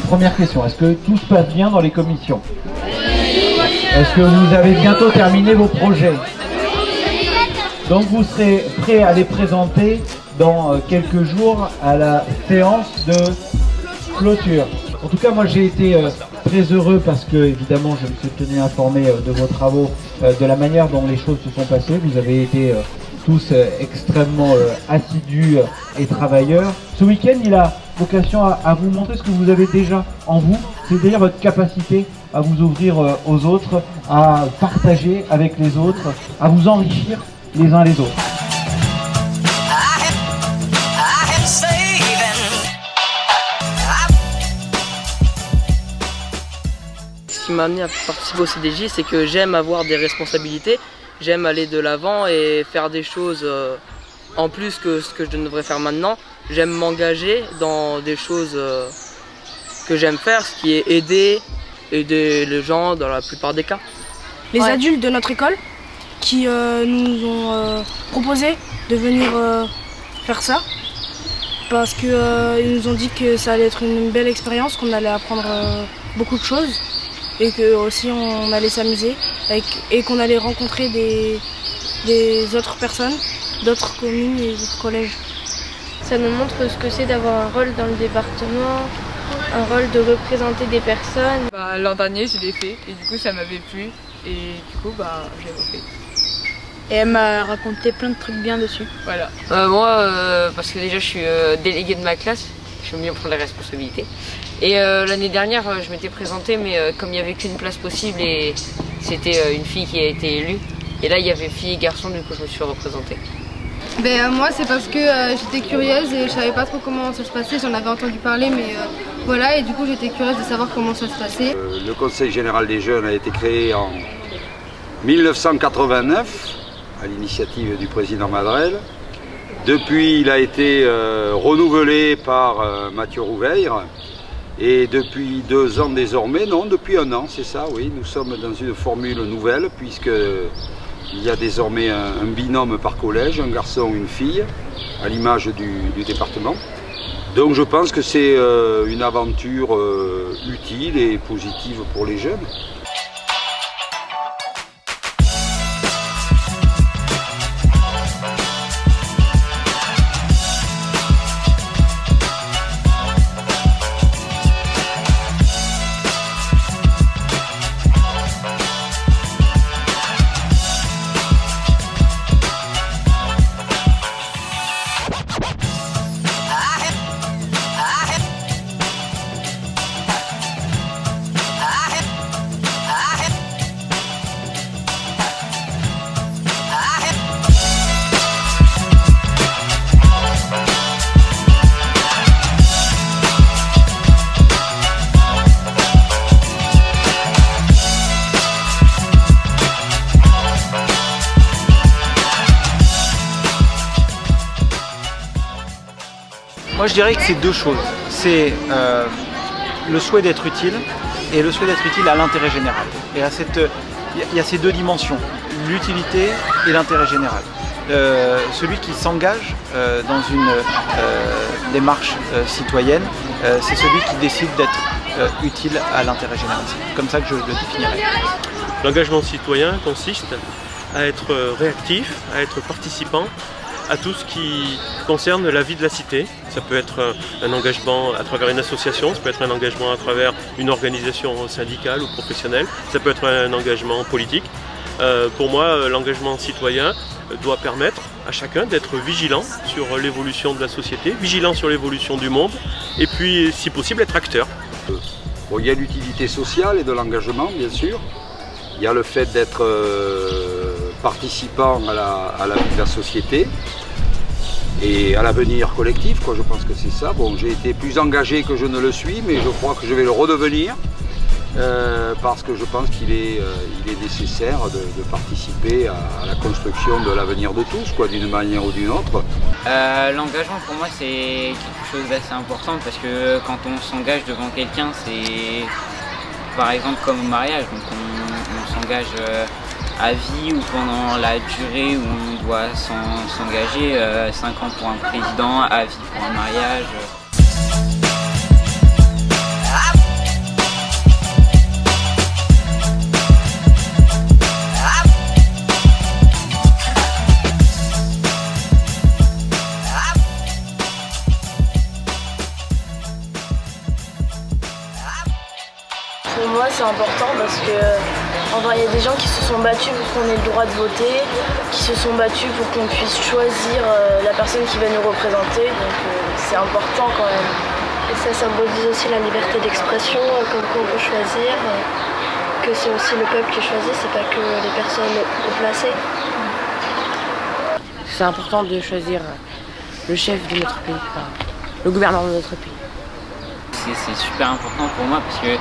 première question, est-ce que tout se passe bien dans les commissions? Est-ce que vous avez bientôt terminé vos projets? Donc vous serez prêt à les présenter dans quelques jours à la séance de clôture. En tout cas, moi j'ai été très heureux parce que évidemment je me suis tenu informé de vos travaux, de la manière dont les choses se sont passées. Vous avez été tous extrêmement assidus et travailleurs. Ce week-end, il a vocation à vous montrer ce que vous avez déjà en vous, c'est-à-dire votre capacité à vous ouvrir aux autres, à partager avec les autres, à vous enrichir les uns les autres. Ce qui m'a amené à participer au CDJ, c'est que j'aime avoir des responsabilités, j'aime aller de l'avant et faire des choses en plus que ce que je devrais faire maintenant. J'aime m'engager dans des choses que j'aime faire, ce qui est aider les gens dans la plupart des cas. Les adultes de notre école qui nous ont proposé de venir faire ça parce qu'ils nous ont dit que ça allait être une belle expérience, qu'on allait apprendre beaucoup de choses et que aussi on allait s'amuser et qu'on allait rencontrer des autres personnes, d'autres communes et d'autres collèges. Ça nous montre ce que c'est d'avoir un rôle dans le département, un rôle de représenter des personnes. L'an dernier je l'ai fait et du coup ça m'avait plu et du coup j'ai refait. Et elle m'a raconté plein de trucs bien dessus. Voilà. Moi, parce que déjà je suis délégué de ma classe, j'aime bien prendre les responsabilités. Et l'année dernière, je m'étais présentée, mais comme il n'y avait qu'une place possible et c'était une fille qui a été élue. Et là, il y avait fille et garçon, du coup je me suis représentée. Moi, c'est parce que j'étais curieuse et je savais pas trop comment ça se passait. J'en avais entendu parler, mais voilà, et du coup j'étais curieuse de savoir comment ça se passait. Le Conseil général des jeunes a été créé en 1989. À l'initiative du président Madrel. Depuis, il a été renouvelé par Mathieu Rouveire. Et depuis 2 ans désormais, non, depuis 1 an, c'est ça, oui, nous sommes dans une formule nouvelle, puisqu'il y a désormais un binôme par collège, un garçon, une fille, à l'image du département. Donc je pense que c'est une aventure utile et positive pour les jeunes. Moi je dirais que c'est 2 choses. C'est le souhait d'être utile et le souhait d'être utile à l'intérêt général. Et il y a ces 2 dimensions, l'utilité et l'intérêt général. Celui qui s'engage dans une démarche citoyenne, c'est celui qui décide d'être utile à l'intérêt général. C'est comme ça que je le définirais. L'engagement citoyen consiste à être réactif, à être participant à tout ce qui concerne la vie de la cité. Ça peut être un engagement à travers une association, ça peut être un engagement à travers une organisation syndicale ou professionnelle, ça peut être un engagement politique. Pour moi, l'engagement citoyen doit permettre à chacun d'être vigilant sur l'évolution de la société, vigilant sur l'évolution du monde, et puis, si possible, être acteur. Bon, il y a l'utilité sociale et de l'engagement, bien sûr. Il y a le fait d'être participant à la vie de la société et à l'avenir collectif, quoi. Je pense que c'est ça. Bon, j'ai été plus engagé que je ne le suis, mais je crois que je vais le redevenir parce que je pense qu'il est nécessaire de participer à la construction de l'avenir de tous, quoi, d'une manière ou d'une autre. L'engagement pour moi c'est quelque chose d'assez important parce que quand on s'engage devant quelqu'un, c'est par exemple comme au mariage, donc on s'engage à vie ou pendant la durée où on doit s'engager, 5 ans pour un président, à vie pour un mariage. important parce que il y a des gens qui se sont battus pour qu'on ait le droit de voter, qui se sont battus pour qu'on puisse choisir la personne qui va nous représenter, donc c'est important quand même. Et ça symbolise aussi la liberté d'expression, comme qu'on peut choisir, que c'est aussi le peuple qui choisit, c'est pas que les personnes haut placées. C'est important de choisir le chef de notre pays, le gouvernement de notre pays. C'est super important pour moi parce que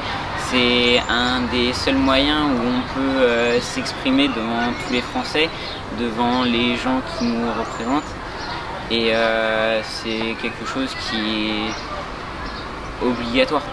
c'est un des seuls moyens où on peut s'exprimer devant tous les Français, devant les gens qui nous représentent. Et c'est quelque chose qui est obligatoire.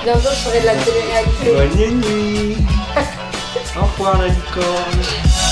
Bientôt je ferai de la télé-réalité. Bonne nuit. Au revoir la licorne.